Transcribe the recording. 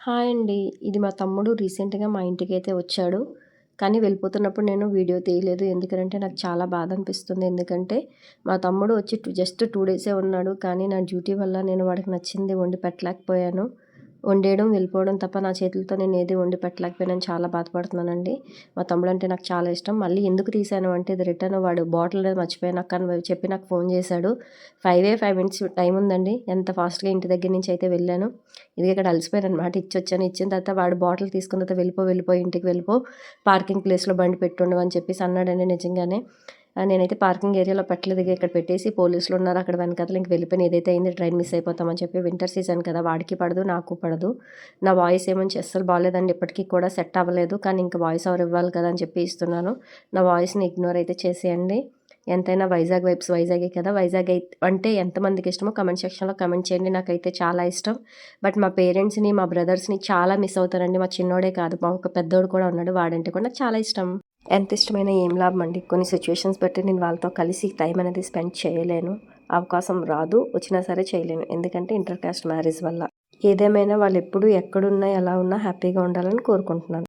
Hi అండి. ఇది మా తమ్ముడు రీసెంట్‌గా మా ఇంటికైతే వచ్చాడు. కానీ వెళ్ళిపోతున్నప్పుడు నేను వీడియో తీయలేదు. ఎందుకనంటే నాకు చాలా బాధ అనిపిస్తుంది. ఎందుకంటే మా తమ్ముడు వచ్చి జస్ట్ 2 డేసే ఉన్నాడు. కానీ నా డ్యూటీ వల్ల నేను వాడికి నచ్చింది వండి పెట్టలేకపోయాను. వండేయడం, వెళ్ళిపోవడం తప్ప నా చేతులతో నేను ఏది వండి పెట్టలేకపోయానని చాలా బాధపడుతున్నానండి. మా తమ్ముడంటే నాకు చాలా ఇష్టం. మళ్ళీ ఎందుకు తీశాను అంటే ఇది రిటర్న్ వాడు బాటిల్ అనేది మర్చిపోయాను అక్క అని చెప్పి నాకు ఫోన్ చేశాడు. 5 మినిట్స్ టైం ఉందండి. ఎంత ఫాస్ట్‌గా ఇంటి దగ్గర నుంచి అయితే వెళ్ళాను. ఇది ఇక్కడ అలసిపోయాననమాట. ఇచ్చొచ్చాను. ఇచ్చిన తర్వాత వాడు బాటిల్ తీసుకున్న తర్వాత వెళ్ళిపో ఇంటికి వెళ్ళిపో. పార్కింగ్ ప్లేస్‌లో బండి పెట్టుండవు అని చెప్పేసి అన్నాడండి నిజంగానే. నేనైతే పార్కింగ్ ఏరియాలో పెట్టలేదు. ఇక్కడ పెట్టేసి పోలీసులు ఉన్నారు. అక్కడ వెనకాతల ఇంక వెళ్ళిపోయాను. ఏదైతే అయింది ట్రైన్ మిస్ అయిపోతామని చెప్పి వింటర్ సీజన్ కదా! వాడికి పడదు, నాకు పడదు. నా వాయిస్ ఏమొంచి అస్సలు బాలేదండి. ఇప్పటికి కూడా సెట్ అవ్వలేదు. కానీ ఇంక వాయిస్ ఓవర్ ఇవ్వాలి కదా! అని చెప్పి ఇస్తున్నాను. నా వాయిస్‌ని ఇగ్నోర్ అయితే చేసేయండి. ఎంతైనా వైజాగ్ వైబ్స్ వైజాగే కదా! వైజాగ్ అంటే ఎంతమందికి ఇష్టమో కామెంట్ సెక్షన్‌లో కామెంట్ చేయండి. నాకైతే చాలా ఇష్టం. బట్ మా పేరెంట్స్‌ని, మా బ్రదర్స్‌ని చాలా మిస్ అవుతానండి. మా చిన్నోడే కాదు, మా ఒక పెద్దోడు కూడా ఉన్నాడు. వాడంటే కూడా నాకు చాలా ఇష్టం. ఎంత ఇష్టమైనా ఏం లాభం అండి. కొన్ని సిచ్యువేషన్స్ బట్టి నేను వాళ్ళతో కలిసి టైం అనేది స్పెండ్ చేయలేను. అవకాశం రాదు. వచ్చినా సరే చేయలేను. ఎందుకంటే ఇంటర్ కాస్ట్ మ్యారేజ్ వల్ల. ఏదేమైనా వాళ్ళెప్పుడు ఎక్కడున్నా, ఎలా ఉన్నా హ్యాపీగా ఉండాలని కోరుకుంటున్నాను.